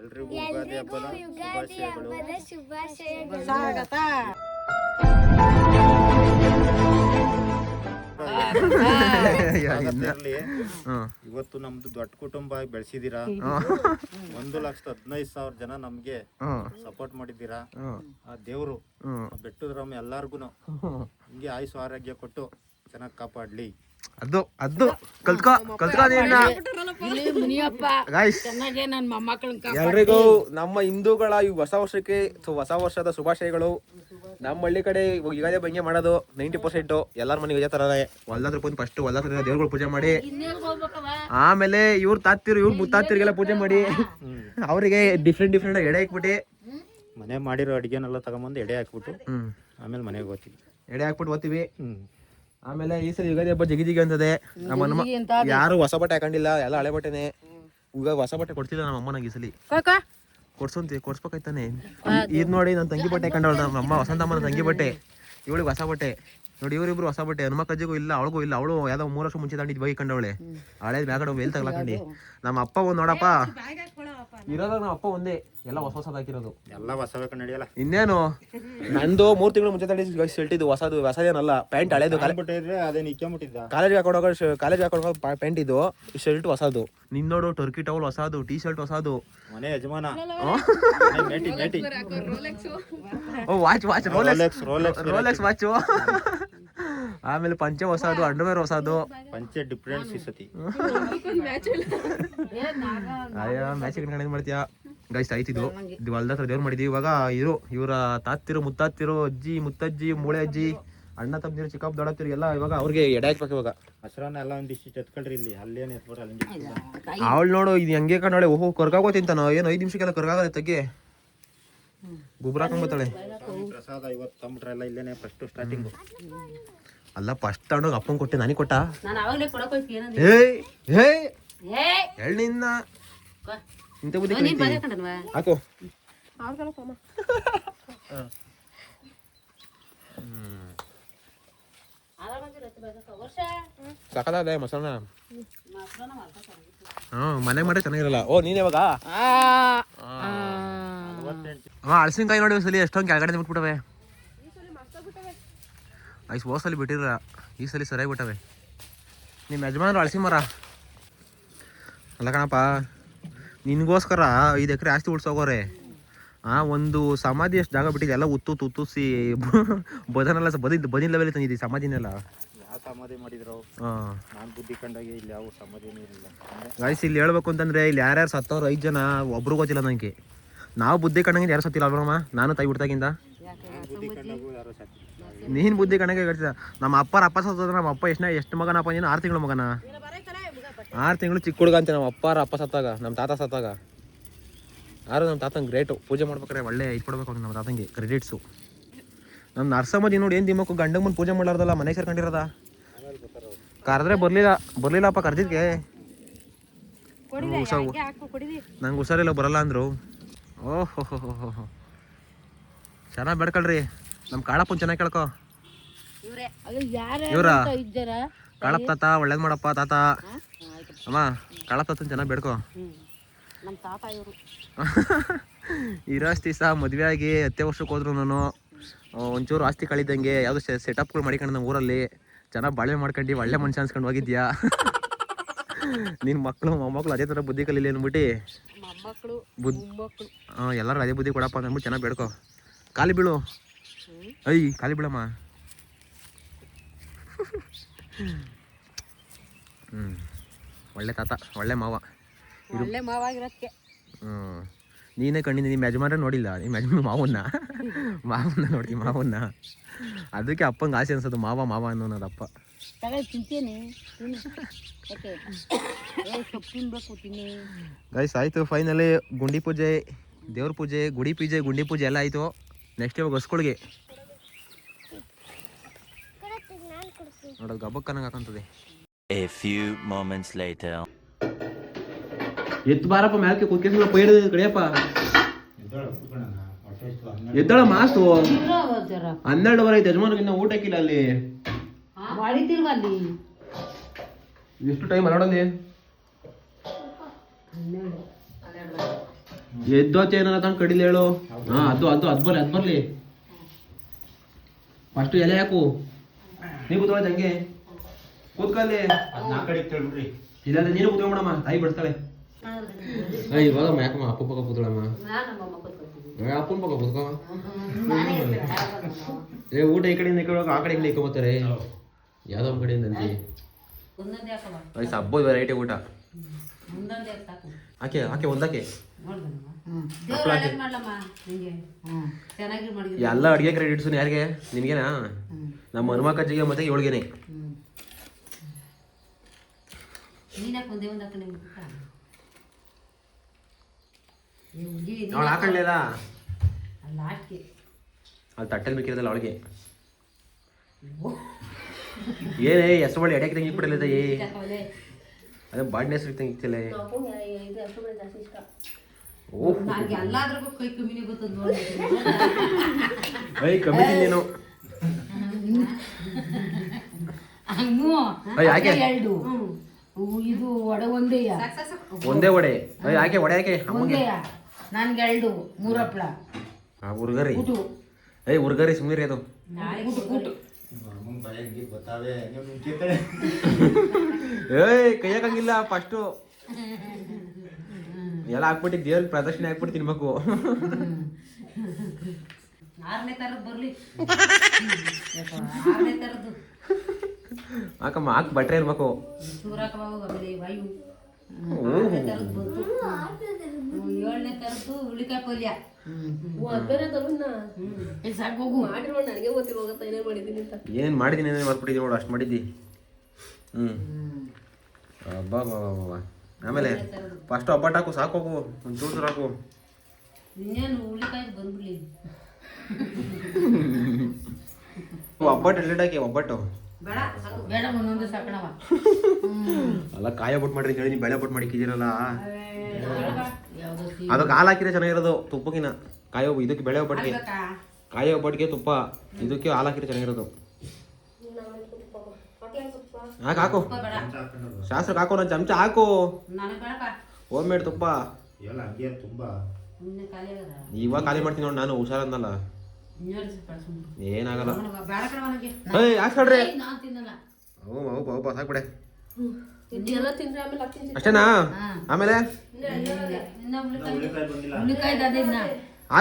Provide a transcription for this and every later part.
ಎಲ್ರಿಗೂ ಯುಗಾದಿ ಹಬ್ಬದ ಶುಭಾಶಯಗಳು. ಸ್ವಾಗತ. ಇವತ್ತು ನಮ್ದು ದೊಡ್ಡ ಕುಟುಂಬ ಬೆಳೆಸಿದೀರಾ. 1,15,000 ಜನ ನಮ್ಗೆ ಸಪೋರ್ಟ್ ಮಾಡಿದ್ದೀರಾ. ಆ ದೇವ್ರು ಬೆಟ್ಟದ್ರಮ್ಮ ಎಲ್ಲಾರ್ಗು ಹಿಂಗೆ ಆಯುಷ್ ಆರೋಗ್ಯ ಕೊಟ್ಟು ಚೆನ್ನಾಗಿ ಕಾಪಾಡ್ಲಿ. ಅದು ಎಲ್ರಿಗೂ ನಮ್ಮ ಹಿಂದೂಗಳ ಈ ಹೊಸ ವರ್ಷಕ್ಕೆ ಹೊಸ ವರ್ಷದ ಶುಭಾಶಯಗಳು. ನಮ್ಮ ಹಳ್ಳಿ ಕಡೆ ಯುಗಾದಿ ಬಂಗೆ ಮಾಡೋದು 90% ಎಲ್ಲಾರ ಮನೆಗೆ ಇದೇ ತರ ಹೊಲ್ದಾತ್ರ ಬಂದು ಫಸ್ಟ್ ಹೊಲ್ದಾತ್ರ ದೇವ್ರುಗಳು ಪೂಜೆ ಮಾಡಿ, ಆಮೇಲೆ ಇವ್ರ ತಾತಿರು ಇವ್ರ ಮುತ್ತಾತಿರಿಗೆಲ್ಲ ಪೂಜೆ ಮಾಡಿ ಅವರಿಗೆ ಡಿಫ್ರೆಂಟ್ ಎಡೆ ಹಾಕ್ಬಿಟ್ಟು ಮನೆ ಮಾಡಿರೋ ಅಡಿಗೆನೆಲ್ಲ ತಗೊಂಬಂದು ಎಡೆ ಹಾಕ್ಬಿಟ್ಟು ಆಮೇಲೆ ಮನೆಗೆ ಹೋಗ್ತೀವಿ. ಎಡೆ ಹಾಕ್ಬಿಟ್ಟು ಹೋಗ್ತೀವಿ. ಆಮೇಲೆ ಈ ಸಲ ಯುಗಾದಿ ಹಬ್ಬ ಜಿಗಿ ಅಂತದೆ. ನಮ್ಮ ಯಾರು ಹೊಸ ಬಟ್ಟೆ ಹಾಕೊಂಡಿಲ್ಲ, ಎಲ್ಲ ಹಳೆ ಬಟ್ಟೆನೆ. ಈಗ ಹೊಸ ಬಟ್ಟೆ ಕೊಡ್ತಿಲ್ಲ ನಮ್ಮ ಅಮ್ಮನಾಗ ಈ ಸಲ ಕೊಡ್ಸ್ಬೇಕಾಯ್ತಾನೆ. ಇದ್ ನೋಡಿ ನನ್ನ ತಂಗಿ ಬಟ್ಟೆ ಹಾಕೊಂಡವಳು ನಮ್ಮ ಅಮ್ಮ, ವಸಂತಮ್ಮನ ತಂಗಿ ಬಟ್ಟೆ, ಇವಳಿಗೆ ಹೊಸ ಬಟ್ಟೆ ನೋಡಿ. ಇವರಿಬ್ರು ಹೊಸ ಬಟ್ಟೆ. ಹನುಮಕ್ಕಜ್ಜಿಗೂ ಇಲ್ಲ, ಅವಳಿಗೂ ಇಲ್ಲ. ಅವಳು ಯಾವ್ದೋ 3 ವರ್ಷ ಮುಂಚೆ ತಂಡಿದ್ ಬೈಕ್ ಕಂಡವಳೆ, ಹಳೆ ಬ್ಯಾಗಡೆ ಮೇಲ್ ತಗ್ಲಾಕಂಡು. ನಮ್ಮ ಅಪ್ಪ ಒಂದ್ ನೋಡಪ್ಪ ಇರೋದಾಗ ನಮ್ಮ ಅಪ್ಪ ಒಂದೇ ಎಲ್ಲ ಹೊಸದ್ ಹಾಕಿರೋದು, ಎಲ್ಲ ಹೊಸವೇ ನಡೆಯಲ್ಲ. ಇನ್ನೇನು ನಂದು 3 ತಿಂಗಳು ಮುಂಚೆ ತಂಡಿ ಶರ್ಟ್ ಇದು ಹೊಸದೇನಲ್ಲ, ಪ್ಯಾಂಟ್ ಹಳೇದು. ಕಾಲೇಜ್ ಹಾಕೊಂಡೋಗೋ ಪ್ಯಾಂಟ್ ಇದು, ಶರ್ಟ್ ಹೊಸದು. ನಿನ್ನೋಡು ಟರ್ಕಿ ಟವಲ್ ಹೊಸದು, ಟೀ ಶರ್ಟ್ ಹೊಸದು. ಮನೆ ಯಜಮಾನ ವಾಚ್ ರೋಲೆಕ್ಸ್ ವಾಚ್. ಆಮೇಲೆ ಪಂಚೆ ಹೊಸದು, ಅಂಡರ್ವೇರ್ ಹೊಸದು. ಪಂಚೆ ಡಿಫ್ರೆಂಟ್ ಸಿಸತಿ. ಅಯ್ಯೋ ಮ್ಯಾಚ್ ಕಣ್ ಮಾಡ್ತೀಯಾ ಗೈಸ್. ಆಯ್ತಿದ್ದು ಇದು ಹೊಲ್ದತ್ರ ದೇವ್ರು ಮಾಡಿದ್ವಿ. ಇವಾಗ ಇವರ ತಾತಿರು ಮುತ್ತಾತಿರು ಅಜ್ಜಿ ಮುತ್ತಜ್ಜಿ ಮೂಳೆ ಅಜ್ಜಿ ಅಣ್ಣ ತಮ್ಮದಿರು ಚಿಕ್ಕಪ್ಪ ದೊಡ್ಡತ್ತಿರು ಎಲ್ಲ ಇವಾಗ ಅವ್ರಿಗೆ ಎಡೆ ಹಾಕ್ಬೇಕು. ಇವಾಗ ಹಸ್ರನ್ನ ಎಲ್ಲ ಒಂದಿಷ್ಟು ಎತ್ಕೊಳ್ರಿ. ಇಲ್ಲಿ ಅಲ್ಲೇನು ಎತ್ಕೊಡ್ರಿ. ಅವಳು ನೋಡು ಇದು ಹೆಂಗೆ ಕಣ್ಣಾಳೆ. ಓಹೋ ಕರ್ಗಾಗೋ ತಿಂತಾನ ಏನು 5 ನಿಮಿಷಕ್ಕೆಲ್ಲ ಕರ್ಗಾಗದೆ ತಗ್ಗೆ ಗೊಬ್ಬರ ಹಾಕೊಂಡ್ಬತ್ತಾಳೆ. ಪ್ರಸಾದ ಇವತ್ತು ತಂಬಿಟ್ರೆ ಎಲ್ಲ ಇಲ್ಲೇನೆ ಫಸ್ಟ್ ಸ್ಟಾರ್ಟಿಂಗು. ಅಲ್ಲ ಫಸ್ಟ್ ತಗೊಂಡೋಗಿ ಅಪ್ಪಂಗೆ ಕೊಟ್ಟೆ, ನನಗೆ ಕೊಟ್ಟ. ಎಳ್ಳಿನ ಇಂಥ ಬುದ್ಧಿ ಹಾಕು. ಸಾಕದ ಮಸಾಲ ಮನೆ ಮಾಡಿ ಚೆನ್ನಾಗಿರಲ್ಲ. ಓ ನೀನ್ ಯಾವಾಗ ಹಳಸಿನಕಾಯಿ ನೋಡಿ ಸಲಿ ಎಷ್ಟೊಂದು ಕೆಳಗಡೆ ಬಿಟ್ಬಿಟ್ಟವೆ. ಐಸ್ ಹೋಸಲಿ ಬಿಟ್ಟಿರ, ಈ ಸಲ ಸರಿಯಾಗಿ ಬಿಟ್ಟವೆ. ನಿಮ್ಮ ಯಜಮಾನರು ಹಳಸಿ ಮರ ಅಲ್ಲ ಕಣಪ್ಪ, ನಿನ್ಗೋಸ್ಕರ 5 ಎಕರೆ ಆಸ್ತಿ ಉಳ್ಸೋಗೋರೆ. ಒಂದು ಸಮಾಧಿ ಅಷ್ಟು ಜಾಗ ಬಿಟ್ಟಿದೆ, ಎಲ್ಲ ಉತ್ತಿಸಿ ಬದನೆಲ್ಲ ಬದಿನ ಲೆವೆಲ್ ತಂದಿದ್ದೀವಿ ಸಮಾಧಿನೆಲ್ಲ. ಯಾವ ಸಮಾಧಿ ಮಾಡಿದ್ರು? ನಾನು ಬುದ್ಧಿ ಕಂಡಾಗ ಇಲ್ಲಿ ಯಾವ ಸಮಾಧಿನೂ ಇರಲಿಲ್ಲ. ಗೈಸ್ ಇಲ್ಲಿ ಹೇಳ್ಬೇಕು ಅಂತಂದ್ರೆ ಇಲ್ಲಿ ಯಾರ್ಯಾರು ಸತ್ತವ್ರು 5 ಜನ ಒಬ್ರು ಗೊತ್ತಿಲ್ಲ ನನಗೆ. ನಾವು ಬುದ್ಧಿ ಕಂಡಂಗಿಂದ ಯಾರು ಸತ್ತಿಲ್ಲ ಅಲ್ವಮ್ಮ? ನಾನು ತಾಯಿ ಬಿಡ್ತಾಗಿಂದ ನೀನು ಬುದ್ಧಿ ಕಂಡಂಗೆ ಹೇಳ್ತಿದ್ದ. ನಮ್ಮ ಅಪ್ಪ ಸತ್ತದ. ನಮ್ಮ ಅಪ್ಪ ಎಷ್ಟು ಮಗನಪ್ಪ ನೀನು? 6 ತಿಂಗಳು ಮಗನ. 6 ತಿಂಗಳು ಚಿಕ್ಕ ಹುಡುಗ ಅಂತೆ ನಮ್ಮ ಅಪ್ಪ ಸತ್ತಾಗ, ನಮ್ಮ ತಾತ ಸತ್ತಾಗ. ಯಾರು ನಮ್ಮ ತಾತಂಗೆ ಗ್ರೇಟು. ಪೂಜೆ ಮಾಡ್ಬೇಕಾರೆ ಒಳ್ಳೆ ಇಟ್ಕೊಡ್ಬೇಕು ಅವ್ನು ನಮ್ಮ ತಾತಂಗೆ ಕ್ರೆಡಿಟ್ಸು. ನಮ್ಮ ನರ್ಸಮ್ಮದಿ ನೋಡಿ ಏನು ದಿಮ್ಮಕ್ಕು ಗಂಡಂಗೆ ಮುಂದೆ ಪೂಜೆ ಮಾಡಾರ್ದಲ್ಲ, ಮನೆಗೆ ಸೇರ್ಕೊಂಡಿರೋದ. ಕರೆದ್ರೆ ಬರ್ಲಿಲ್ಲಪ್ಪ ಕರ್ದಿದ್ಗೆ. ನಂಗೆ ಹುಷಾರಿಲ್ಲ ಬರಲ್ಲ ಅಂದರು. ಓಹೋ ಚೆನ್ನಾಗಿ ಬೇಡ್ಕೊಳ್ರಿ. ನಮ್ಮ ಕಾಳಪ್ಪನ ಚೆನ್ನಾಗಿ ಕೇಳ್ಕೊ. ಇವ್ರ ಕಾಳಪ್ಪ ತಾತ ಒಳ್ಳೇದು ಮಾಡಪ್ಪ ತಾತ. ಅಮ್ಮ ಕಾಳಪ್ಪ ತಾತನ ಚೆನ್ನಾಗಿ ಬೇಡ್ಕೊ. ಇರೋಷ್ಟು ದಿವಸ ಮದುವೆ ಆಗಿ 10 ವರ್ಷಕ್ಕೆ ಹೋದ್ರು ನಾನು ಒಂಚೂರು ಆಸ್ತಿ ಕಳಿದಂಗೆ ಯಾವುದೋ ಸೆಟಪ್ಗಳು ಮಾಡಿಕೊಂಡು ನಮ್ಮ ಊರಲ್ಲಿ ಚೆನ್ನಾಗಿ ಬಾಳೆ ಮಾಡ್ಕೊಂಡು ಒಳ್ಳೆ ಮನುಷ್ಯ ಅನ್ಸ್ಕೊಂಡು ಹೋಗಿದ್ಯಾ. ನಿನ್ನ ಮಕ್ಕಳು ಮೊಮ್ಮಕ್ಕಳು ಅದೇ ಥರ ಬುದ್ಧಿ ಕಲೀಲಿ ಅಂದ್ಬಿಟ್ಟು ಎಲ್ಲರೂ ಅದೇ ಬುದ್ಧಿ ಕೊಡಪ್ಪ ಅಂದ್ಬಿಟ್ಟು ಚೆನ್ನಾಗಿ ಬೇಡ್ಕೊ. ಖಾಲಿ ಬೀಳು ಖಾಲಿ ಬೀಳಮ್ಮ. ಒಳ್ಳೆ ತಾತ ಒಳ್ಳೆ ಮಾವ. ನೀನೇ ಕಣ್ಣಿಂದ ನಿಮ್ಮ ಯಜಮಾನ ನೋಡಿಲ್ಲ, ನಿಮ್ಮ ಯಜಮಾನ ಮಾವನ್ನ ನೋಡ್ತೀವಿ ಮಾವನ್ನ. ಅದಕ್ಕೆ ಅಪ್ಪಂಗೆ ಆಸೆ ಅನ್ಸೋದು ಮಾವ ಅನ್ನೋದಪ್ಪ. ಗೈಸ್ ಆಯಿತು ಫೈನಲಿ ಗುಂಡಿ ಪೂಜೆ, ದೇವ್ರ ಪೂಜೆ, ಗುಡಿ ಪೂಜೆ, ಗುಂಡಿ ಪೂಜೆ ಎಲ್ಲ ಆಯಿತು. ನೆಕ್ಸ್ಟ್ ಇವಾಗ ಹೊಸ್ಕೊಳ್ಗೆ ನೋಡೋದು ಗಬ್ಬಕ್ಕನಂಗೆ ಹಾಕಂತದೆ. A few moments later. ಎತ್ತು ಬಾರಪ್ಪ ಮ್ಯಾಲ್ಕೆ ಕುತ್ಕೆಸಲ್ಲ ಪೈಡ ಕಡೆಯಪ್ಪ. ಎದ್ದಳ ಮಾಸ್ತು 12 ಐತೆ. ಯಜಮಾನಿಗಿನ್ನ ಊಟ ಹಾಕಿಲ್ಲ ಅಲ್ಲಿ. ಎಷ್ಟು ಟೈಮ್ ನೋಡಲ್ಲಿ? ಎದ್ದೋಚೆ ಏನಾರ ತಂದು ಕಡಿಲಿ ಹೇಳು. ಹಾ ಅದು ಬರ್ಲಿ ಫಸ್ಟ್ ಎಲೆ ಹಾಕು. ನೀವು ಕೂತ್ಕೊಳ್ಳಿ ಹಂಗೆ ಕೂತ್ಕೊಳ್ಳಿ. ಇಲ್ಲಾಂದ್ರೆ ನೀನು ಕೂತ್ಕೊಂಡ್ಬಿಡಮ್ಮ, ತಾಯಿ ಬಿಡ್ತಾಳೆ. ಇವಾಗಮ್ಮ ಯಾಕಮ್ಮ ಅಪ್ಪ ಪಕ್ಕ ಕೂತ್ಕೊಳ್ಳಮ್ಮ, ಅಪ್ಪನ ಪಕ್ಕ ಕೂತ್ಕೋ. ಊಟ ಈ ಕಡೆಯಿಂದ ಆ ಕಡೆಯಿಂದ ಇಕ್ಕೊಬತ್ತಾರೆ ಯಾವ್ದೋ ಒಂದ್ ಕಡೆಯಿಂದ ಅಂತಿ. ಹಬ್ಬದ ವೆರೈಟಿ ಊಟ ಹಾಕಿ ಒಂದಾಕೆ ಎಲ್ಲ ಅಡುಗೆ ಕ್ರೆಡಿಟ್ಸು ಯಾರಿಗೆ? ನಿನ್ಗೇನಾ? ನಮ್ಮ ಹನುಮಕ್ಕಜ್ಜಿಗೆ ಮತ್ತೆ ಇವಳಿಗೆನೆ. ಅವಳು ಹಾಕೊಳ್ಳಿಲ್ಲ ಅಲ್ಲಿ ತಟ್ಟೆಲ್ ಬೇಕಿರೋದಲ್ಲ ಅವಳಿಗೆ. ಏನೇ ಹೆಸರು ಬಳಿ ಎಡೆಗೆ ತಂಗಿ ಬಿಡಲಿದೆ. ಅದೇ ಬಾಡಿನ ಹೆಸರು ತಂಗಿತಿಲ್ಲ. ಕಮ್ಮಿ ನೀನು ಇದು ವಡೆ ಒಂದೇ ವಡೆ ಯಾಕೆ ವಡೆ ಯಾಕೆ ನನ್ಗೆ 2 3 ಹಪ್ಪಳ ಉರ್ಗರಿ. ಉರ್ಗರಿ ಸುಮ್ಮನೆ ಅದು ಕೈಯಾಕಂಗಿಲ್ಲ. ಫಸ್ಟು ಎಲ್ಲ ಹಾಕ್ಬಿಟ್ಟು ದೇವ್ರಿಗೆ ಪ್ರದರ್ಶನ ಹಾಕ್ಬಿಟ್ಟು ತಿನ್ಬೇಕು. 6ನೇ ತರದ್ದು ಬರ್ಲಿ. ಹಾಕಮ್ಮ ಹಾಕಿ ಬಟ್ರೆ ಇರ್ಬೇಕು. 7ನೇ ತರದ್ದು ಹುಳಿಕಾಯಿ ಪಲ್ಯ. ಏನ್ ಮಾಡಿದೀನಿ ಅಂದ್ರೆ ಮರ್ಬಿಟ್ಟಿದ್ದೀನಿ ನೋಡು, ಅಷ್ಟು ಮಾಡಿದ್ದಿ. ಬಾ ಆಮೇಲೆ ಫಸ್ಟ್ ಒಬ್ಬಟ್ಟು ಹಾಕು, ಸಾಕೋಗು ಒಂದು ಚೂರು ಹಾಕು. ಒಬ್ಬಟ್ಟು ಹಾಕಿ ಒಬ್ಬಟ್ಟು ಅಲ್ಲ ಕಾಯಿ ಒಬ್ಬಟ್ಟು ಮಾಡ್ರಿ ಹೇಳಿ. ನೀವು ಬೆಳೆ ಒಬ್ಬಟ್ಟು ಮಾಡಿಕ್ಕಿದ್ದೀರಲ್ಲ, ಅದಕ್ಕೆ ಹಾಲು ಹಾಕಿದ್ರೆ ಚೆನ್ನಾಗಿರೋದು ತುಪ್ಪಕ್ಕಿನ. ಇದಕ್ಕೆ ಬೆಳೆ ಒಬ್ಬಟ್ಟಿಗೆ ಕಾಯಿ ಒಬ್ಬಟ್ಟಿಗೆ ತುಪ್ಪ, ಇದಕ್ಕೆ ಹಾಲು ಹಾಕಿದ್ರೆ ಚೆನ್ನಾಗಿರೋದು. ಹಾಕು ಶಾಸ್ತ್ರಕ್ಕೆ ಹಾಕು, ನಾನು ಚಮಚ ಹಾಕು. ಹೋಮ್ ಮೇಡ್ ತುಪ್ಪ ಇವಾಗ ಖಾಲಿ ಮಾಡ್ತೀನಿ ನೋಡಿ ನಾನು, ಹುಷಾರನ್ನಲ್ಲ ಏನಾಗಲ್ಲ. ಹಾಕ್ಸ್ಕೊಡ್ರಿ. ಸಾಕ್ಬಿಡೆ ಅಷ್ಟೇನಾ? ಆಮೇಲೆ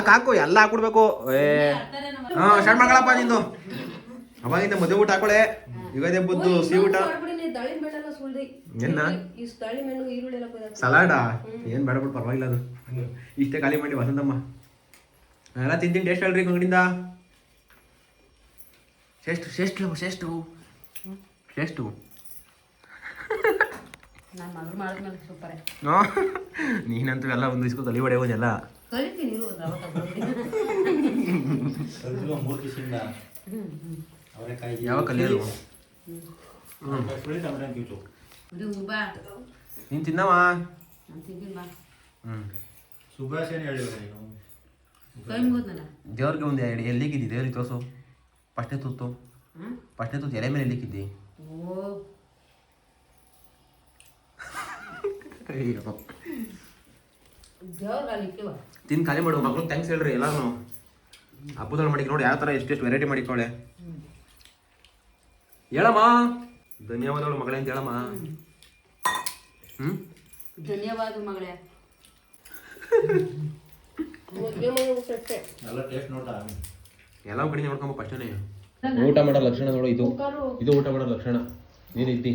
ಹಾಕು ಎಲ್ಲ ಹಾಕ್ಬಿಡ್ಬೇಕು. ಸ್ಟಾರ್ಟ್ ಮಾಡ್ಕೊಳಪ್ಪ ನಿಂದು. ಅವಾಗಿಂದ ಮದುವೆ ಊಟ ಹಾಕೊಳೆ, ಯುಗಾದಿ ಹಬ್ಬದ್ದು ಸಿಹಿ ಊಟ. ಸಲಾಡಾ ಏನ್ ಬೇಡ ಬಿಟ್ಟು ಪರವಾಗಿಲ್ಲ, ಅದು ಇಷ್ಟೇ ಖಾಲಿ ಮಾಡಿ ವಸಂತಮ್ಮ. ಎಲ್ಲ ತಿಂತೀನಿ ಟೇಸ್ಟ್ ಹೇಳ್ರಿ ಅಂಗಡಿಯಿಂದ. ಶ್ರೇಷ್ಠ ನೀನಂತೂ ಎಲ್ಲ ಒಂದು ಇಸ್ಕೊ ತಲೆ ಹೊಡೆ ಹೋದೆಲ್ಲ. ಯಾವಾಗ ಕಲಿಯೋದು? ನೀನ್ ತಿನ್ನವ. ದೇವ್ರಿಗೆ ಒಂದು ಎಲ್ಲಿಕ್ಕಿದ್ದಿ? ದೇವ್ರಿಗೆ ತೋರ್ಸು. ಫಸ್ಟ್ನೇ ತುತ್ತು ಎಲೆ ಮೇಲೆ ಎಲ್ಲಿಕ್ಕಿದ್ದಿ? ತಿನ್ ಖಾಲಿ ಮಾಡು. ಮಕ್ಳು ಥ್ಯಾಂಕ್ಸ್ ಹೇಳ್ರಿ ಎಲ್ಲಾನು. ಹಬ್ಬದಲ್ಲಿ ಮಾಡಿಕ್ ನೋಡಿ ಯಾವ ಥರ ಎಷ್ಟೆಷ್ಟು ವೆರೈಟಿ ಮಾಡಿಕೊಳ್ಳೆ. ಹೇಳಮ್ಮ ಧನ್ಯವಾದಗಳು ಮಗಳೇ ಅಂತ ಹೇಳಮ್ಮ. ಧನ್ಯವಾದ ಮಗಳೇ. ಎಲ್ಲ ಕಡೆ ನೋಡ್ಕೊಂಬ ಫಸ್ಟೇ. ಊಟ ಮಾಡೋ ಲಕ್ಷಣ ನೋಡು, ಇದು ಊಟ ಮಾಡೋ ಲಕ್ಷಣ. ನೀನು ಇದ್ದಿ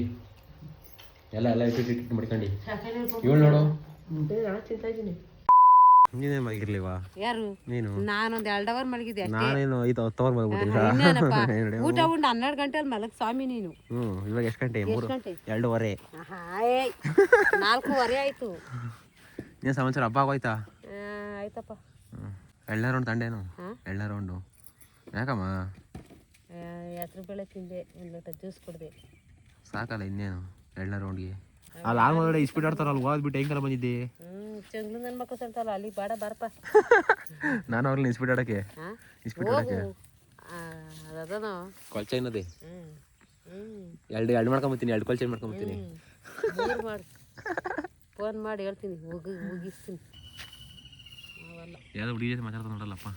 ಎಲ್ಲ ಇಟ್ಟು ಮಾಡ್ಕೊಂಡು ಇವಳು ನೋಡು. ನೀನೇನು ಮಲಗಿರ್ಲಿವಾ? ಯಾರು? ನೀನು. ನಾನೊಂದು 2 ಅವರ್ ಮಲಗಿದ್ದೆ. ನಾನೇನು 10 ಅವರ್ ಮಲಗ್ಬಿಟ್ಟಿದ್ದೆ. ಊಟ ಉಂಡು 12 ಗಂಟೆಲಿ ಮಲಗ್ ಸ್ವಾಮಿ ನೀನು. ಇವಾಗ ಎಷ್ಟು ಗಂಟೆ? 2:30. 4:15 ಆಯ್ತು. ನೀನು ಸಮಾಚಾರ ಹಬ್ಬ ಆಗೋಯ್ತಾ? ಆಯ್ತಪ್ಪ. ಎಳ್ಳ ರೌಂಡ್ ತಂಡೇನು? ಎಳ್ಳ ರೌಂಡು ಯಾಕಮ್ಮ? ಹೆಸರು ಬೇಳೆ ತಿಂದೆ, 1 ಲೋಟ ಜ್ಯೂಸ್ ಕುಡ್ದೆ. ಸಾಕಲ್ಲ ಇನ್ನೇನು ಎಳ್ಳ ರೌಂಡ್ಗೆ. ಅಲ್ಲಿ ಆಲ್ಮೋಡೆ ಇಸ್ಪೀಟ್ ಆಡ್ತಾರಲ್ಲ, ಹೋದ್ಬಿಟ್ಟು ಹೆಂಗಾರ ಬಂದಿದ್ದೆ? ಚೆಂಗ್ಳು ನನ್ನ ಮಕ್ಕಳು ಸಂತಲ್ಲ, ಅಲ್ಲಿ ಬಾಡ ಬಾರಪ್ಪ. ನಾನು ಅವ್ರಲ್ಲಿ ಇಸ್ಪೀಟ್ ಆಡಕ್ಕೆ ಅದನು ಕೊಲ್ಚೆ ಏನದೆ ಎರಡು ಮಾಡ್ಕೊಂಬತ್ತೀನಿ, 2 ಕೊಲ್ಚೆ ಮಾಡ್ಕೊಂಬತ್ತೀನಿ. ಮಾಡಿ ಫೋನ್ ಮಾಡಿ ಹೇಳ್ತೀನಿ, ಮುಗಿಸ್ತೀನಿ. ಮಾಡಲ್ಲ. ಯಾವ್ದೋ ಹುಡುಗಿ ಜೊತೆ ಮಾತಾಡ್ತಾ ನೋಡಲ್ಲಪ್ಪ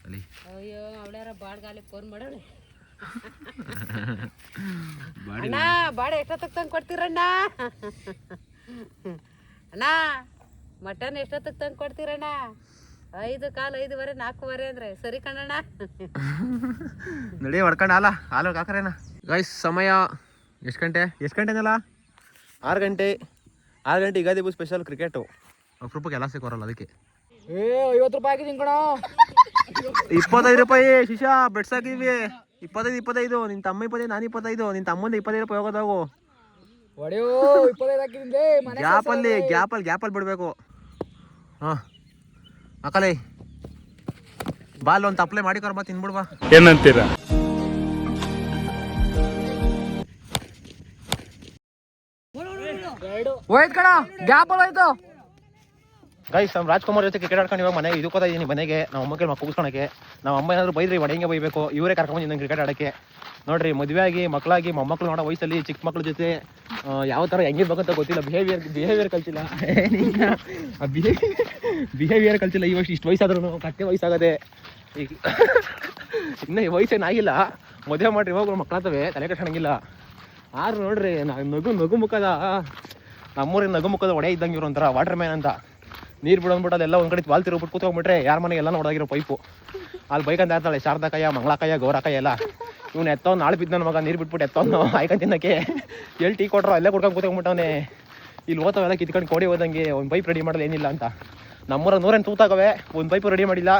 ಅಲ್ಲಿ. ಅಯ್ಯೋ ಅವಳ್ಯಾರ ಬಾಡ್ಗಾಲಿ ಫೋನ್ ಮಾಡೋಣ. ಅಣ್ಣ ಬಾಡ ಎಷ್ಟೊತ್ತಕ್ಕೆ ತಂದು ಕೊಡ್ತೀರಣ್ಣ? ಅಣ್ಣ ಮಟನ್ ಎಷ್ಟೊತ್ತಕ್ಕೆ ತಂದು ಕೊಡ್ತೀರಣ್ಣ? 5 ಕಾಲು 5:15 4:15 ಅಂದ್ರೆ ಸರಿ ಕಣ್ಣಣ್ಣ. ನಡಿ ಹೊಡ್ಕೊಂಡು ಹಾಲು ಹಾಕ್ರೇನ ಗೈಸ್. ಸಮಯ ಎಷ್ಟು ಗಂಟೆನಲ್ಲ? 6 ಗಂಟೆ. 6 ಗಂಟೆ ಯುಗಾದಿ ಹಬ್ಬ ಸ್ಪೆಷಲ್ ಕ್ರಿಕೆಟು. ಅಪ್ರೂಪಕ್ಕೆ ಎಲ್ಲ ಸಿಕ್ಕೋರಲ್ಲ ಅದಕ್ಕೆ. 50 ರೂಪಾಯಿ ಆಗಿದ್ದೀನಿ ಕಣ. 25 ರೂಪಾಯಿ ಶಿಶಾ ಬೆಟ್ಸ್ ಹಾಕಿದ್ವಿ. 25 ನಿನ್ನ ತಮ್ಮ 25, ನಾನು 25, ನಿನ್ನ ತಮ್ಮಂದು 25 ರೂಪಾಯಿ ಹೋಗೋದಾಗು. ಹೊಡೆಯೋ 25 ಹಾಕಿದ್ದೀನಿ. ಗ್ಯಾಪಲ್ಲಿ ಬಿಡಬೇಕು. ಹಾಂ ಅಕ್ಕಲೇ ಬಾಲ್ ಒಂದು ತಪ್ಪಲೆ ಮಾಡಿ ಕರ್ಬಾ ತಿನ್ಬಿಡ್ಬಾ. ಏನಂತೀರಾ? ಹೋಯ್ತು ಕಣ, ಗ್ಯಾಪಲ್ಲಿ ಹೋಯ್ತು. ಗೈಸ್ ನಮ್ಮ ರಾಜ್ಕುಮಾರ್ ಜೊತೆ ಕ್ರಿಕೆಟ್ ಆಡ್ಕೊಂಡು ಇವಾಗ ಮನೆಗೆ ಇದಕ್ಕೋತಾ ಇದ್ದೀನಿ. ಮನೆಗೆ ನಮ್ಮ ಅಮ್ಮಕ್ಕೆ ಮಕ್ಕ ಕೂಸ್ಕೊಳಕ್ಕೆ. ನಮ್ಮ ಅಮ್ಮ ಏನಾದ್ರು ಬೈದ್ರಿ ಒಡೆಯಂಗೆ ಬೈಬೇಕು. ಇವರೇ ಕರ್ಕೊಂಡ್ಬಂದಿದ್ದೀನಿ ಕ್ರಿಕೆಟ್ ಆಡೋಕ್ಕೆ. ನೋಡ್ರಿ, ಮದುವೆ ಆಗಿ ಮಕ್ಕಳಾಗಿ ಮೊಮ್ಮಕ್ಕಳು ನೋಡೋ ವಯಸ್ಸಲ್ಲಿ ಚಿಕ್ಕ ಮಕ್ಳ ಜೊತೆ ಯಾವ ಥರ ಹೆಂಗಿರ್ಬೇಕಂತ ಗೊತ್ತಿಲ್ಲ. ಬಿಹೇವಿಯರ್ ಕಲ್ತಿಲ್ಲ. ಬಿಹೇವಿಯರ್ ಕಲ್ತಿಲ್ಲ. ಇಷ್ಟು ವಯಸ್ಸಾದ್ರೂ ಕಟ್ಟೆ ವಯಸ್ಸಾಗದೆ. ಈಗ ಇನ್ನೂ ವಯಸ್ಸೇನಾಗಿಲ್ಲ. ಮದುವೆ ಮಾಡ್ರಿ ಇವಾಗ ಮಕ್ಕಳಾಗ್ತವೆ, ತಲೆ ಕಟ್ಸೋಂಗಿಲ್ಲ. ಆದ್ರೂ ನೋಡ್ರಿ ನಗು ಮುಖದ ನಮ್ಮೂರಿನ ನಗು ಮುಖದ ಒಡೆ ಇದ್ದಂಗೆ ಇವರು ಒಂಥರ ವಾಟರ್ ಮ್ಯಾನ್ ಅಂತ. ನೀರು ಬಿಡೋದ್ಬಿಟ್ಟು ಅದೆಲ್ಲ ಒಂದು ಕಡೆ ಬಾಲ್ ತಿರುಗ್ಬಿಟ್ಟು ಕೂತ್ಕೊಂಡ್ಬಿಟ್ರೆ ಯಾರ ಮನೆಗೆ ಎಲ್ಲ ನೋಡಾಗಿರೋ ಪೈಪು ಅಲ್ಲಿ ಬೈಕಂತ ಇರ್ತಾಳೆ. ಶಾರದಾಕಾಯ, ಮಂಗಳಾಕಾಯ, ಗೌರಕಾಯ ಎಲ್ಲ. ಇವ್ನು ಎತ್ತವ್ನು ನಾಳೆ ಬಿದ್ದು ನನ್ನ ಮಗ ನೀರು ಬಿಟ್ಬಿಟ್ಟು ಎತ್ತವ್ನು ಆಯ್ಕೊಂಡು ತಿನ್ನಕ್ಕೆ. ಎಲ್ಲಿ ಟೀ ಕೊಟ್ರೋ ಅಲ್ಲೇ ಕುಡ್ಕೊಂಡು ಕೂತ್ಕೊಂಡ್ಬಿಟ್ಟವನೇ. ಇಲ್ಲಿ ಓದ್ತಾವೆಲ್ಲ ಕಿತ್ಕೊಂಡು ಕೋಡಿ ಹೋದಂಗೆ ಒಂದು ಪೈಪ್ ರೆಡಿ ಮಾಡೋದು ಏನಿಲ್ಲ ಅಂತ. ನಮ್ಮೂರ 100 ತೂತಾಗವೆ, ಒಂದು ಪೈಪು ರೆಡಿ ಮಾಡಿಲ್ಲ.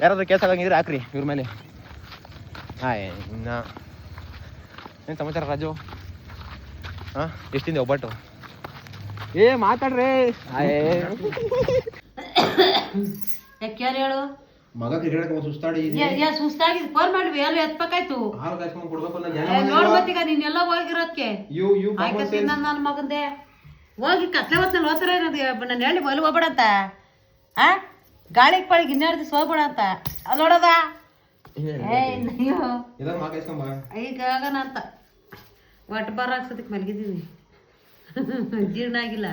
ಯಾರಾದ್ರೂ ಕೇಸ್ ಆಗಂಗಿದ್ರೆ ಹಾಕ್ರಿ ಇವ್ರ ಮೇಲೆ. ಇನ್ನು ಏನು ಸಮಾಚಾರ ರಾಜು? ಹಾಂ ಎಷ್ಟಿಂದೆ ಒಬ್ಬಟ್ಟು? ಮಾತಾಡ್ರಿ. ಯಾರು ಹೇಳು? ಮಗ ಕ್ರಿಕೆಟ್ ಸುಸ್ತಾಡಿ ಸುಸ್ತಾಗಿ ಫೋನ್ ಮಾಡ್ವಿ ಎಲ್ಲ ಎತ್ಬೇಕಾಯ್ತು. ಹಾಲು ಕಾಯ್ಸ್ಕೊಂಡು ಕೊಡ್ಬೇಕು. ನೋಡ್ಬತ್ತೀಗ ನೀನೆಲ್ಲ ಹೋಗಿರೋದಕ್ಕೆ ನನ್ನ ಮಗಂದೆ ಹೋಗಿ ಕತ್ಲೆ ಹೊತ್ತಲ್ಲಿ ಹೋಗ್ತಾರ ನಾನು ಹೇಳಿ ಬಲ್ ಹೋಗ್ಬೇಡ ಅಂತ. ಗಾಳಿಗೆ ಪಾಳಿಗೆ ಇನ್ನೆರಡು ದಿವಸ ಹೋಗ್ಬೇಡ ಅಂತ ಅದು ನೋಡೋದ. ಈಗ ಆಗಣ ಅಂತ ಒಟ್ಟು ಬರಾಕ್ಸದಕ್ಕೆ ಮಲಗಿದ್ದೀವಿ. ಜೀರ್ಣ ಆಗಿಲ್ಲ.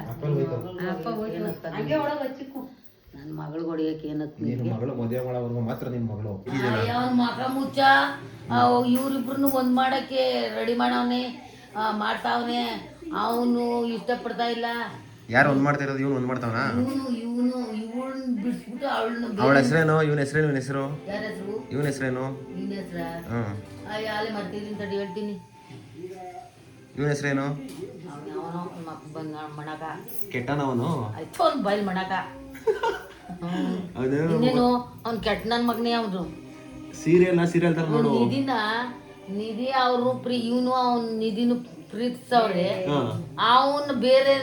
ಅಪ್ಪ ಹೋಯ್ತು ಹಂಗೆ ಒಳಗೆ ಹಚ್ಚಿಕ್ಕು. ನನ್ನ ಮಗಳು ಹೊಡಿಯಕ್ಕೆ ಮಗಳು ಮದುವೆ ಮಾಡೋವರೆಗೂ ಮಾತ್ರ ನಿನ್ನ ಮಗಳು. ಮಗ ಮುಚ್ಚ ಇವ್ರಿಬ್ರು ಒಂದ್ ಮಾಡಕ್ಕೆ ರೆಡಿ ಮಾಡವನೆ, ಮಾಡ್ತಾವನೆ. ಅವನು ಇಷ್ಟಪಡ್ತಾ ಇಲ್ಲ. ಯಾರು ಒಂದ್ ಮಾಡ್ತಾ ಇರೋದು? ಇವನು ಒಂದ್ ಮಾಡ್ತಾವನ? ಇವನು ಬಿಡ್ಸ್ಬಿಟ್ಟು ಅವಳ ಹೆಸರೇನು? ಇವನ ಹೆಸರೇನು? ಇವನ ಹೆಸರು? ಯಾರ ಹೆಸರು? ಇವನ ಹೆಸರೇನು? ನಿನ್ನ ಹೆಸ್ರ? ಅಲ್ಲೇ ಮಾಡ್ತಿದ್ದೀನಿ ತಡಿ ಹೇಳ್ತೀನಿ. ಇವನ ಹೆಸರೇನು? ಅವನು ಬಂದ ಮಣಕ ಕೆಟ್ಟನವನು. ಆಯ್ತು ಅವ್ನು ಬಯಲ್ ಮಣಕ. ಇನ್ನೇನು ಅವ್ನು ಕೆಟ್ಟ ನನ್ನ ಮಗನೇ. ಅವನು ಸೀರಿಯಲ್ ತರ ನೋಡು. ನಿಧಿ ಅವರು ಇವನು ಅವ್ನ ನಿಧಿನು ಪ್ರೀತಿಸವ್ರೆ. ಅವನು ಬೇರೆ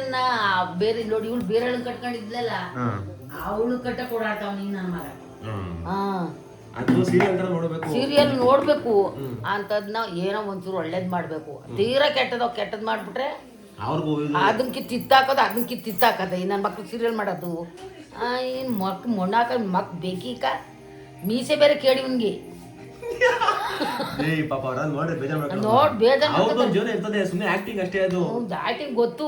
ನೋಡಿ ಇವಳು ಬೇರೆ ಕಟ್ಕೊಂಡಿದ್ಲಲ್ಲ, ಅವಳು ಕಟ್ಟಕ್ ಓಡಾಡ್ತಾವ ನೀನ್ ನನ್ನ ಮಗ. ಸೀರಿಯಲ್ ನೋಡ್ಬೇಕು ಅಂತದ್ನ ಏನೋ ಒಂಚೂರು ಒಳ್ಳೇದ್ ಮಾಡ್ಬೇಕು. ತೀರಾ ಕೆಟ್ಟದ್ ಮಾಡ್ಬಿಟ್ರೆ ಅದನ್ ಕಿತ್ತಾಕದ ಈ ನನ್ನ ಮಕ್ಳು ಸೀರಿಯಲ್ ಮಾಡೋದು. ಇನ್ ಮೊಣ್ಣಾಕ ಮಕ್ ಬೇಕೀಕ ಮೀಸೆ ಬೇರೆ ಕೇಳಿ ಇವನ್ಗೆ. ಆಕ್ಟಿಂಗ್ ಗೊತ್ತು,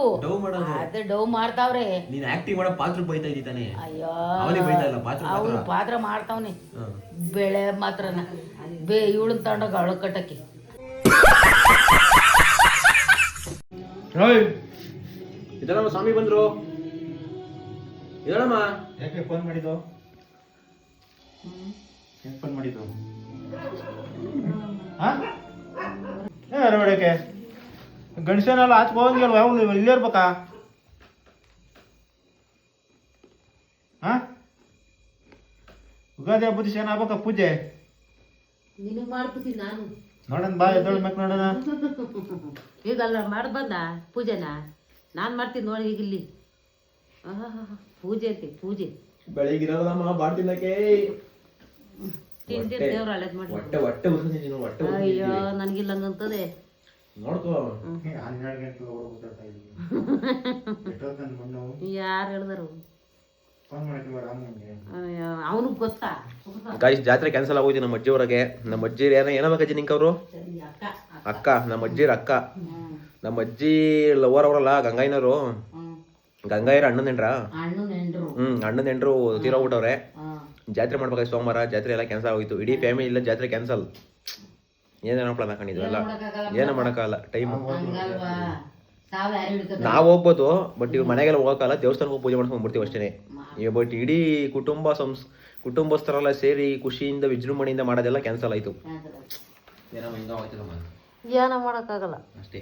ಅದೇ ಡವ್ ಮಾಡ್ತಾವ್ರೆ. ಅಯ್ಯೋ ಅವ್ನು ಪಾತ್ರ ಮಾಡ್ತಾವ್ನೆ. ಬೆಳೆ ಮಾತ್ರನ ಇವಳು ತಗೊಂಡೋಗ ಅವಳ ಕಟ್ಟಕ್ಕೆ. ಇದಲ್ಲಮ್ಮ ಸ್ವಾಮಿ ಬಂದ್ರು. ಹೇಳಮ್ಮ. ಯಾಕೆ ಫೋನ್ ಮಾಡಿದ್ದು? ಫೋನ್ ಮಾಡಿದ್ದು ಹೊಡಕ್ಕೆ ಗಣೇಶನೆಲ್ಲ ಆಚೆ ಹೋಗಂಗಿಲ್ವ? ಅವನು ಇಲ್ಲೇ ಇರ್ಬೇಕಾ? ಯುಗಾದಿ ಹಬ್ಬದ ದಿವಸ ಏನಾಗ್ಬೇಕ ಪೂಜೆ? ನಿನಗ್ ಮಾಡ್ಬಿಡ್ತೀನಿ ನಾನು. ನೋಡೋಣ ಬಾ, ಎದ್ದೊಳ ಬೇಕು ನೋಡೋಣ. ಈಗಲ್ಲ ಮಾಡಿ ಬಂದ ಪೂಜೆನ ನಾನು ಮಾಡ್ತೀನಿ ನೋಡಿ. ಈಗ ಇಲ್ಲಿ ಪೂಜೆ ಐತಿ, ಪೂಜೆ ಬೆಳಿಗ್ಗಿರಲ್ಲಮ್ಮ ಬಾಳ್ ತಿನ್ನಕ್ಕೆ. ತಿಂತೀನಿ ದೇವ್ರು ಒಳ್ಳೇದ್ ಮಾಡಿ. ಅಯ್ಯೋ ನನಗಿಲ್ಲ ಹಂಗಂತದೆ. ನೋಡ್ಕೋ. 12 ಗಂಟೆ ಯಾರು ಹೇಳಿದರು? ಅವನಿಗೆ ಗೊತ್ತಾ? ಗಾಯ್ಸ್ ಜಾತ್ರೆ ಕ್ಯಾನ್ಸಲ್ ಆಗೋಯ್ತು ನಮ್ಮ ಅಜ್ಜಿ ಹೊರಗೆ. ನಮ್ಮ ಅಜ್ಜಿ ಏನಾಗಜ್ಜಿ ನಿಂಕ ಅವರು? ಅಕ್ಕ. ನಮ್ಮ ಅಜ್ಜಿರ ಅಕ್ಕ. ನಮ್ಮ ಅಜ್ಜಿ ಲವರ್ ಅವರಲ್ಲ ಗಂಗಾಯಿನವರು. ಗಂಗಾಯರ ಅಣ್ಣನೇನ್ರ? ಅಣ್ಣನ ಹೆಂಡ್ರು ತೀರೋಗ್ಬಿಟ್ಟವ್ರೆ. ಜಾತ್ರೆ ಮಾಡ್ಬೇಕಾಯ್ತು ಸೋಮವಾರ, ಜಾತ್ರೆ ಎಲ್ಲ ಕ್ಯಾನ್ಸಲ್ ಆಗೋಯ್ತು. ಇಡೀ ಫ್ಯಾಮಿಲಿ ಇಲ್ಲ, ಜಾತ್ರೆ ಕ್ಯಾನ್ಸಲ್. ಏನೇನೋ ಪ್ಲಾನ್ ಹಾಕೊಂಡಿದ್ವಲ್ಲ, ಏನೋ ಮಾಡೋಕ್ಕಾಗಲ್ಲ. ಟೈಮ್ ನಾವು ಹೋಗ್ಬೋದು, ಬಟ್ ಇವ್ರು ಮನೆಗೆಲ್ಲ ಹೋಗೋಕ್ಕಲ್ಲ, ದೇವಸ್ಥಾನಕ್ಕೆ ಹೋಗಿ ಪೂಜೆ ಮಾಡ್ಕೊಂಡು ಬರ್ತೀವಿ ಅಷ್ಟೇ. ಬಟ್ ಇಡೀ ಕುಟುಂಬಸ್ಥರೆಲ್ಲ ಸೇರಿ ಖುಷಿಯಿಂದ ವಿಜೃಂಭಣೆಯಿಂದ ಮಾಡೋದೆಲ್ಲ ಕ್ಯಾನ್ಸಲ್ ಆಯ್ತು. ಏನೋ ಮಾಡೋಕ್ಕಾಗಲ್ಲ ಅಷ್ಟೇ.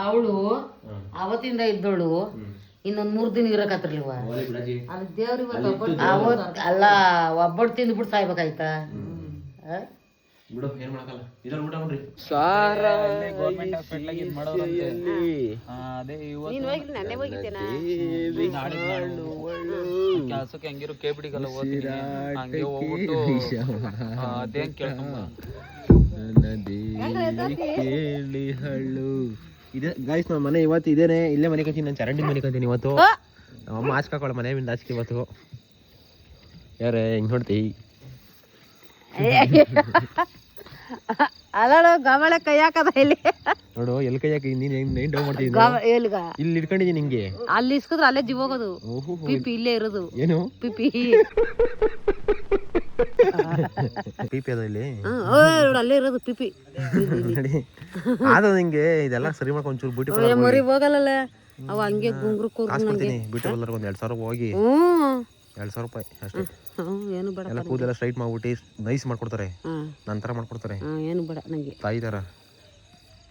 ಅವಳು ಅವತ್ತಿಂದ ಇದ್ದವಳು ಇನ್ನೊಂದ್ 3 ದಿನ ಇರಕತ್ತಿರ್ಲಿವ. ಅವತ್ ಅಲ್ಲ ಒಬ್ಬಟ್ಟು ತಿಂದ್ಬಿಟ್ಟು ಸಾಯ್ಬೇಕಾಯ್ತಾ? ಬಿಡು, ಏನ್ ಮಾಡಕ್ಕಲ್ಲ. ಇದ್ರಲ್ಲಿ ಊಟ ಮಾಡ್ರಿ. ಕೆಲ್ಸಕ್ಕೆ ಹೆಂಗಿರು ಕೇಬಿಡಿಗೆಲ್ಲ ಹೋಗ್ತೀನಿ, ಹಂಗೆ ಹೋಗ್ಬಿಟ್ಟು ಅದೇನ್ ಕೇಳಿ ಹಳ್ಳು ಇದೆ ಗಾಯ್ಸ್. ನಮ್ಮ ಮನೆ ಇವತ್ತು ಇದೇನೆ, ಇಲ್ಲೇ ಮನೆ ಕಂತೀನಿ. ನಾನು ಚರಂಡಿ ಮನೆ ಕಂತೀನಿ ಇವತ್ತು. ಅಮ್ಮ ಆಚ್ಕಾಕೊಳ್ಳ ಮನೆ ಬಿಂದ ಆಚೆ ಇವತ್ತು. ಯಾರೇ ಹಿಂಗ್ ನೋಡ್ತಿ? ಅಲ್ಲ ಗಮಳ ಕೈ ಹಾಕದ ಇಲ್ಲಿ ನೋಡು, ಎಲ್ಲಿ ಕೈ ಹಾಕಿ ನೀನ್ ಡೌ ಮಾಡ್ತೀನಿ. ಇಲ್ಲಿ ಇಟ್ಕೊಂಡಿದ್ದೀನಿ ಹಿಂಗೆ. ಅಲ್ಲಿ ಇಸ್ಕಿದ್ರೆ ಅಲ್ಲೇ ಜೀವ ಹೋಗೋದು. ಪಿಪಿ ಇಲ್ಲೇ ಇರೋದು. ಏನು ಪಿಪಿ ಪಿಪಿ ಅದ ಇಲ್ಲಿ ಅಲ್ಲೇ ಇರೋದು ಪಿಪಿ. ನೋಡಿ ಅದು ನಿಂಗೆ ಇದೆಲ್ಲ ಸರಿ ಮಾಡ್ಕೊಂಡು ಒಂಚೂರು ಬ್ಯೂಟಿ ಮರಿ ಹೋಗಲ್ಲ ಅವ ಹಂಗೆ ಗುಂಗ್ರು ಕೊಡ್ತೀನಿ. ಬ್ಯೂಟಿ ಪಾರ್ಲರ್ ಒಂದು 2,000 ಹೋಗಿ 2,000 ರೂಪಾಯಿ ಅಷ್ಟೇ. ಏನು ಬೇಡ, ಎಲ್ಲ ಕೂದೆಲ್ಲ ಸ್ಟ್ರೈಟ್ ಮಾಡ್ಬಿಟ್ಟು ನೈಸ್ ಮಾಡ್ಕೊಡ್ತಾರೆ, ನಂತರ ಮಾಡ್ಕೊಡ್ತಾರೆ. ಏನು ಬೇಡ ನಂಗೆ, ತಾಯಿ ತರ.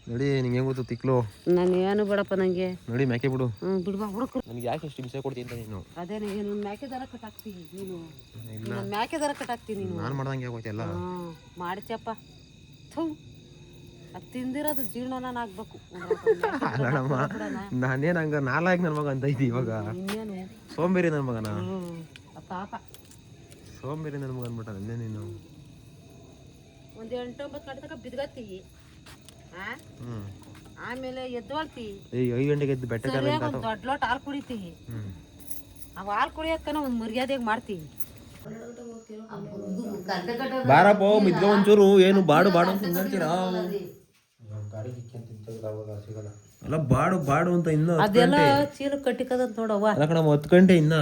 ನೋಡಿ ನಿಂಗೆ ಹೆಂಗ್ ಗೊತ್ತು ತಿಕ್ಲು? ನಾನು ಏನು ಬೇಡಪ್ಪ ನಂಗೆ. ನೋಡಿ ಮ್ಯಾಕೆ ಬಿಡು. ಬಿಡ್ಬಾ ಹುಡುಕ್ರು. ನನಗೆ ಯಾಕೆ ಇಷ್ಟು ಹಿಂಸೆ ಕೊಡ್ತೀನಿ ಅಂತ ನೀನು? ಅದೇ ನೀನು ಮ್ಯಾಕೆ ದರ ಕಟ್ಟಾಕ್ತೀನಿ ನೀನು. ಮ್ಯಾಕೆ ದರ ಕಟ್ಟಾಕ್ತೀನಿ ನೀನು. ನಾನು ಮಾಡ್ದಂಗೆ ಆಗೋಯ್ತಲ್ಲ. ಮಾಡ್ಚಪ್ಪ. ಥೂ, ಅದು ತಿಂದಿರೋದು ಜೀರ್ಣನ ಆಗ್ಬೇಕು. ಅಲ್ಲಮ್ಮ, ನಾನೇನು ಹಂಗ ನಾಲ್ಕು ನನ್ನ ಮಗ ಅಂತ ಇದ್ದಿ ಇವಾಗ. ಇನ್ನೇನು ಸೋಂಬೇರಿ ನನ್ನ ಮಗನ, ತಾತ ಸೋಂಬೇರಿ ನನ್ನ ಮಗ ಅನ್ಬಿಟ್ಟ ಅಂದೆ ನೀನು. ಒಂದು 8-9 ಗಂಟೆ ತನಕ ಬಿದ್ಗತ್ತಿ, ಆಮೇಲೆ ಎದ್ದೊಳ್ತಿ. 5 ಗಂಟೆಗೆ ಎದ್ದು ಬೆಟ್ಟಕ್ಕೆ ಒಂದು ದೊಡ್ಡ ಲೋಟ ಹಾಲು ಕುಡಿತೀವಿ. ಅವು ಹಾಲು ಕುಡಿಯೋದಕ್ಕನ ಒಂದು ಮರ್ಯಾದೆಗೆ ಮಾಡ್ತೀವಿ. ಬಾರಪ್ಪ ಮಿದ್ಗ ಒಂಚೂರು. ಏನು ಬಾಡು ಬಾಡು ಅಂತ ಹಿಂಗಂತೀರಾ? ಅಲ್ಲ ಬಾಡು ಬಾಡು ಅಂತ ಇನ್ನು ಅದೆಲ್ಲ ಚೀಲ ಕಟ್ಟಿಕದಂತ ನೋಡವ್ವ. ಅಲ್ಲ ಕಣ 10 ಗಂಟೆ ಇನ್ನ.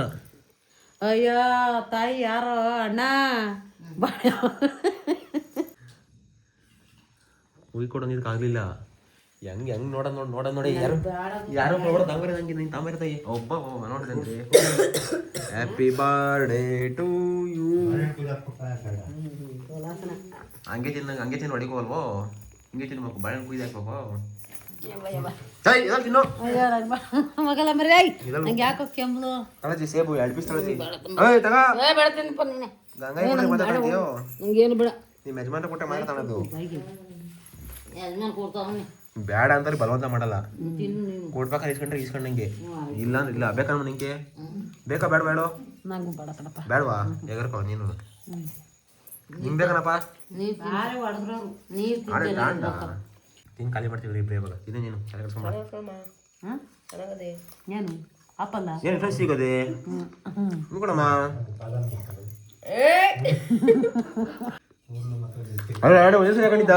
ಅಯ್ಯ ತಾಯಿ ಯಾರೋ ಅಣ್ಣ ಉಯ್ ಕೊಡೋಂಗಿದಕ್ಕೆ ಆಗ್ಲಿಲ್ಲ. ಹೆಂಗ್ ಹೆಂಗ್ ನೋಡ ನೋಡಿ ಯಾರು ಕೊಡ್ಬಾರ್ದು. ತಾಂಬರಿ ನಂಗೆ ನೀನು ತಾಂಬರಿ ತಾಯಿ ಒಬ್ಬ ನೋಡಿದ್ರಿ. Happy birthday to you. ಹಂಗೆ ತಿನ್ನ ಹೊಡಿಕೋಲ್ವೋ? ಹಿಂಗೆ ತಿನ್ಬೇಕು, ಬಾಳೆಹಣ್ಣು ಕುಯ್ದು ಹಾಕ್ಬೇಕು. ಮಗಲ ಮರಿ ನಂಗೆ ಯಾಕೋ ಕೆಂಬಲು. ತಳಜಿ ಸೇಬು 2 ಪೀಸ್ ತಳಜಿ. ಬೆಳತೀನಿಪ್ಪ ನೀನೆ. ನಂಗೇನು ಬೇಡ. ನಿಮ್ಮ ಯಜಮಾನ ಕೊಟ್ಟೆ ಮಾತಾಡೋದು ಯಜಮಾನ್ ಕೊಡ್ತಾವನಿ. ಬೇಡ ಅಂತಾರೆ ಬಲವಂತ ಮಾಡಲ್ಲ. ಕೊಡ್ಬೇಕಾದ್ರೆ ಇಸ್ಕೊಂಡಂಗೆ ಇಲ್ಲ ಅಂದ್ರೆ ಇಲ್ಲ. ಬೇಕಮ್ಮ ನಿಂಗೆ? ಬೇಕಾ ಬೇಡ? ಬೇಡ ನಂಗೂ ಬೇಡ ಕಣಪ್ಪ. ಬೇಡವಾ? ಹೇಗರ್ಕೋ ನೀನು. ನಿಂಗೆ ಬೇಕನಪ್ಪ? ತಿಂಗ್ ಖಾಲಿ ಮಾಡ್ತೀವಿ ಇಬ್ಬರೇ. ಇವಾಗ ಇದು ನೀನು ಏನು ಅಪ್ಪಲ್ಲ ಏನು ಫ್ರೆಶ್ ಸಿಗೋದೆ ನೋಡಮ್ಮ. ಅಲ್ಲ ಎರಡು ಒಂದೇ ಸಲ ಹಾಕೊಂಡಿದ್ದ,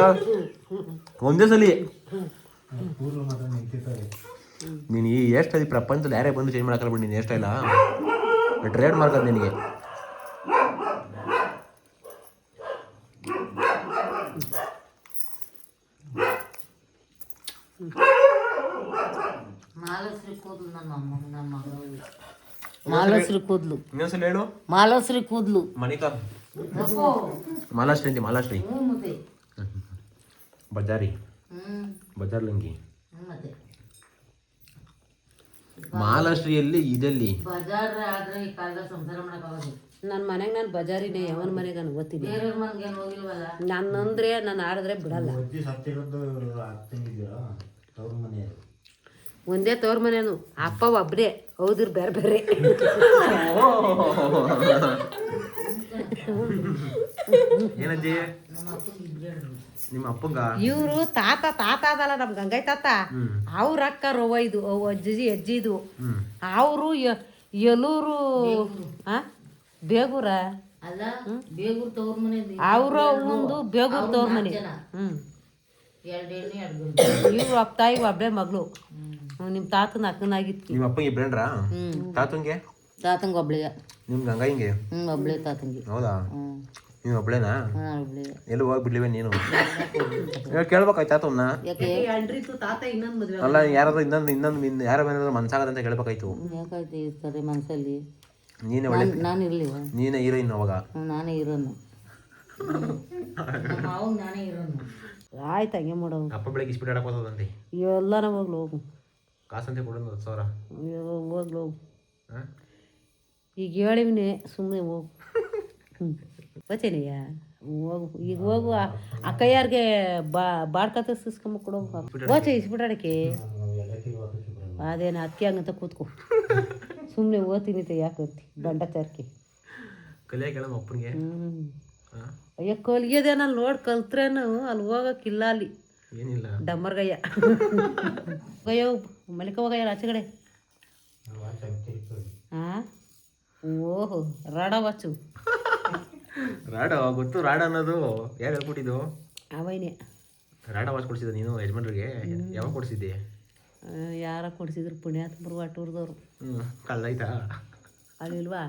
ಒಂದೇ ಸಲ ನೀನು ಈ ಹೇರ್ ಸ್ಟೈಲ್ ಪ್ರಪಂಚದಲ್ಲಿ ಯಾರೇ ಬಂದು ಚೇಂಜ್ ಮಾಡಕ್ಕಲ್ಲ ಬಿಡಿ. ನೀನು ಹೇರ್ ಸ್ಟೈಲ ಟ್ರೇಡ್ ಮಾರ್ಕ್ ಅದು ನಿನಗೆ. ಮಾಲಶ್ರೀ ಕೂದ್ಲು. ಇನ್ನೊಂದ್ಸಲ ಹೇಳು. ಮಾಲಶ್ರೀ ಕೂದ್ಲು. ಮಣಿಕಾ ಮಾಲಾಶ್ರೀ ಅಂತೆ. ಮಾಲಾಶ್ರೀ ಬಜಾರಿ ಬಜಾರ್ಲಂಗಿ. ಮಾಲಾಶ್ರೀಯಲ್ಲಿ ಇದಲ್ಲಿ ನನ್ನ ಮನೆಗೆ ನಾನು ಬಜಾರಿನೇ. ಯಾವನ ಮನೆಗೆ ನಾನು ಓದ್ತೀನಿ. ನನ್ನಂದ್ರೆ ನಾನು ಆಡಿದ್ರೆ ಬಿಡಲ್ಲ. ಒಂದೇ ತವ್ರ ಮನೇನು, ಅಪ್ಪ ಒಬ್ಬರೇ, ಹೌದ್ರ ಬೇರೆ ಬೇರೆ. ಏನಜ್ಜಿ ನಿಮ್ಮ ಅಪ್ಪಂಗ? ಇವರು ತಾತ ಅದಲ್ಲ ನಮ್ ಗಂಗೈ ತಾತ. ಅವ್ರ ಅಕ್ಕ ರವ್ವ ಇದು ಅಜ್ಜಿದು. ಅವರು ಎಲ್ಲೂರು ಬೇಗೂರ ಅಲ್ಲ, ಬೇಗೂರ್ ತವ್ರ ಮನೆ. ಅವ್ರ ಒಂದು ಬೇಗೂರ್ ತವ್ರ ಮನೆ. ಇವ್ರು ಅಪ್ಪ ತಾಯಿ ಒಬ್ಬಳೆ ಮಗಳು. ನಿಮ್ ತಾತನ ಅಕ್ಕನಾಗಿತ್ತು. ನಿಮ್ಮ ಅಪ್ಪಂಗೆ ಇಬ್ರೇನ್ರ? ತಾತಂಗೆ ತಾತಂಗೆ ಒಬ್ಳಿಯ ನಿಮ್ಗೆ ಹಂಗ ಹಿಂಗೆ ಒಬ್ಳೆ ತಾತಂಗೆ ಹೌದಾ ಹ್ಞೂ ನೀನು ಒಬ್ಳೇನಾ ಒಬ್ಳೆ ಎಲ್ಲಿ ಹೋಗ್ಬಿಡ್ಲಿವೆ ನೀನು ಕೇಳ್ಬೇಕಾಯ್ತು ಅವನ್ನ ಯಾಕೆ ಅಲ್ಲ ಯಾರಾದ್ರೂ ಇನ್ನೊಂದು ಯಾರ ಏನಾದ್ರು ಮನ್ಸಾಗದಂತ ಕೇಳ್ಬೇಕಾಯ್ತು ಯಾಕಾಯ್ತು ಇರ್ತಾರೆ ಮನಸ್ಸಲ್ಲಿ ನೀನೇ ಒಳ್ಳೆ ನಾನು ಇರಲಿವ ನೀನೇ ಹೀರೋಯಿನ್ ಅವಾಗ ನಾನೇ ಇರೋನು ಅವಾಗ ನಾನೇ ಇರೋನು ಆಯ್ತು ಹಂಗೆ ಮಾಡೋವು ಅಪ್ಪ ಬೆಳಗ್ಗೆ ಇಸ್ಬಿಟ್ಟು ಆಡಕ್ಕೆ ಹೋದಂತೆ ಎಲ್ಲ ನಾವು ಹೋಗ್ಲು ಹೋಗು ಕಾಸಂತೆ ಕೊಡೋದು 10,000 ಹೋಗ್ಲು ಹೋಗು ಹಾಂ ಈಗ ಹೇಳಿವ್ನಿ ಸುಮ್ಮನೆ ಹೋಗು ಬಚೇನಿಯ ಹೋಗು ಈಗ ಹೋಗು ಆ ಕೈಯಾರಿಗೆ ಬಾಡ್ಕತ್ತ ಸಿಸ್ಕೊಂಬ ಕೊಡೋಗು ಓಚೆ ಇಸ್ಬಿಡಾಡಕ್ಕೆ ಅದೇನು ಅಕ್ಕಿ ಹಂಗಂತ ಕೂತ್ಕೊ ಸುಮ್ಮನೆ ಓದ್ತೀನಿ ಯಾಕಂತಿ ದಂಡ ಚಾರ್ಕಿ ಕಲಿಯ ಕೇಳಮ್ಮ ಅಪ್ಪನಿಗೆ ಅಯ್ಯೋ ಕಲಿಯೋದೇನಲ್ಲಿ ನೋಡಿ ಕಲ್ತ್ರೇನು ಅಲ್ಲಿ ಹೋಗೋಕ್ಕಿಲ್ಲ ಅಲ್ಲಿ ಏನಿಲ್ಲ ಡಮ್ಮರ್ಗಯ್ಯ ಗಯ್ಯ ಮಲಿಕ ಹೋಗಯ್ಯ ಆಚೆ ಕಡೆ ಹಾಂ ಓಹೋ ರಾಡ ವಾಚು ರಾಡ ಗೊತ್ತು ರಾಡ ಅನ್ನೋದು ಯಾರು ಹೇಳ್ಕೊಟ್ಟಿದ್ದು ಅವೈನೇ ರಾಡ ವಾಚ್ ಕೊಡ್ಸಿದ್ದ ನೀನು ಯಜಮಾನ್ರಿಗೆ ಯಾವಾಗ ಕೊಡ್ಸಿದ್ದೆ ಯಾರ ಕೊಡಿಸಿದ್ರು ಪುಣ್ಯಾತ್ಮರು ವಾಟೂರ್ದವ್ರು ಕಳ್ಳಾಯ್ತಾ ಅಲ್ಲಿಲ್ವಾ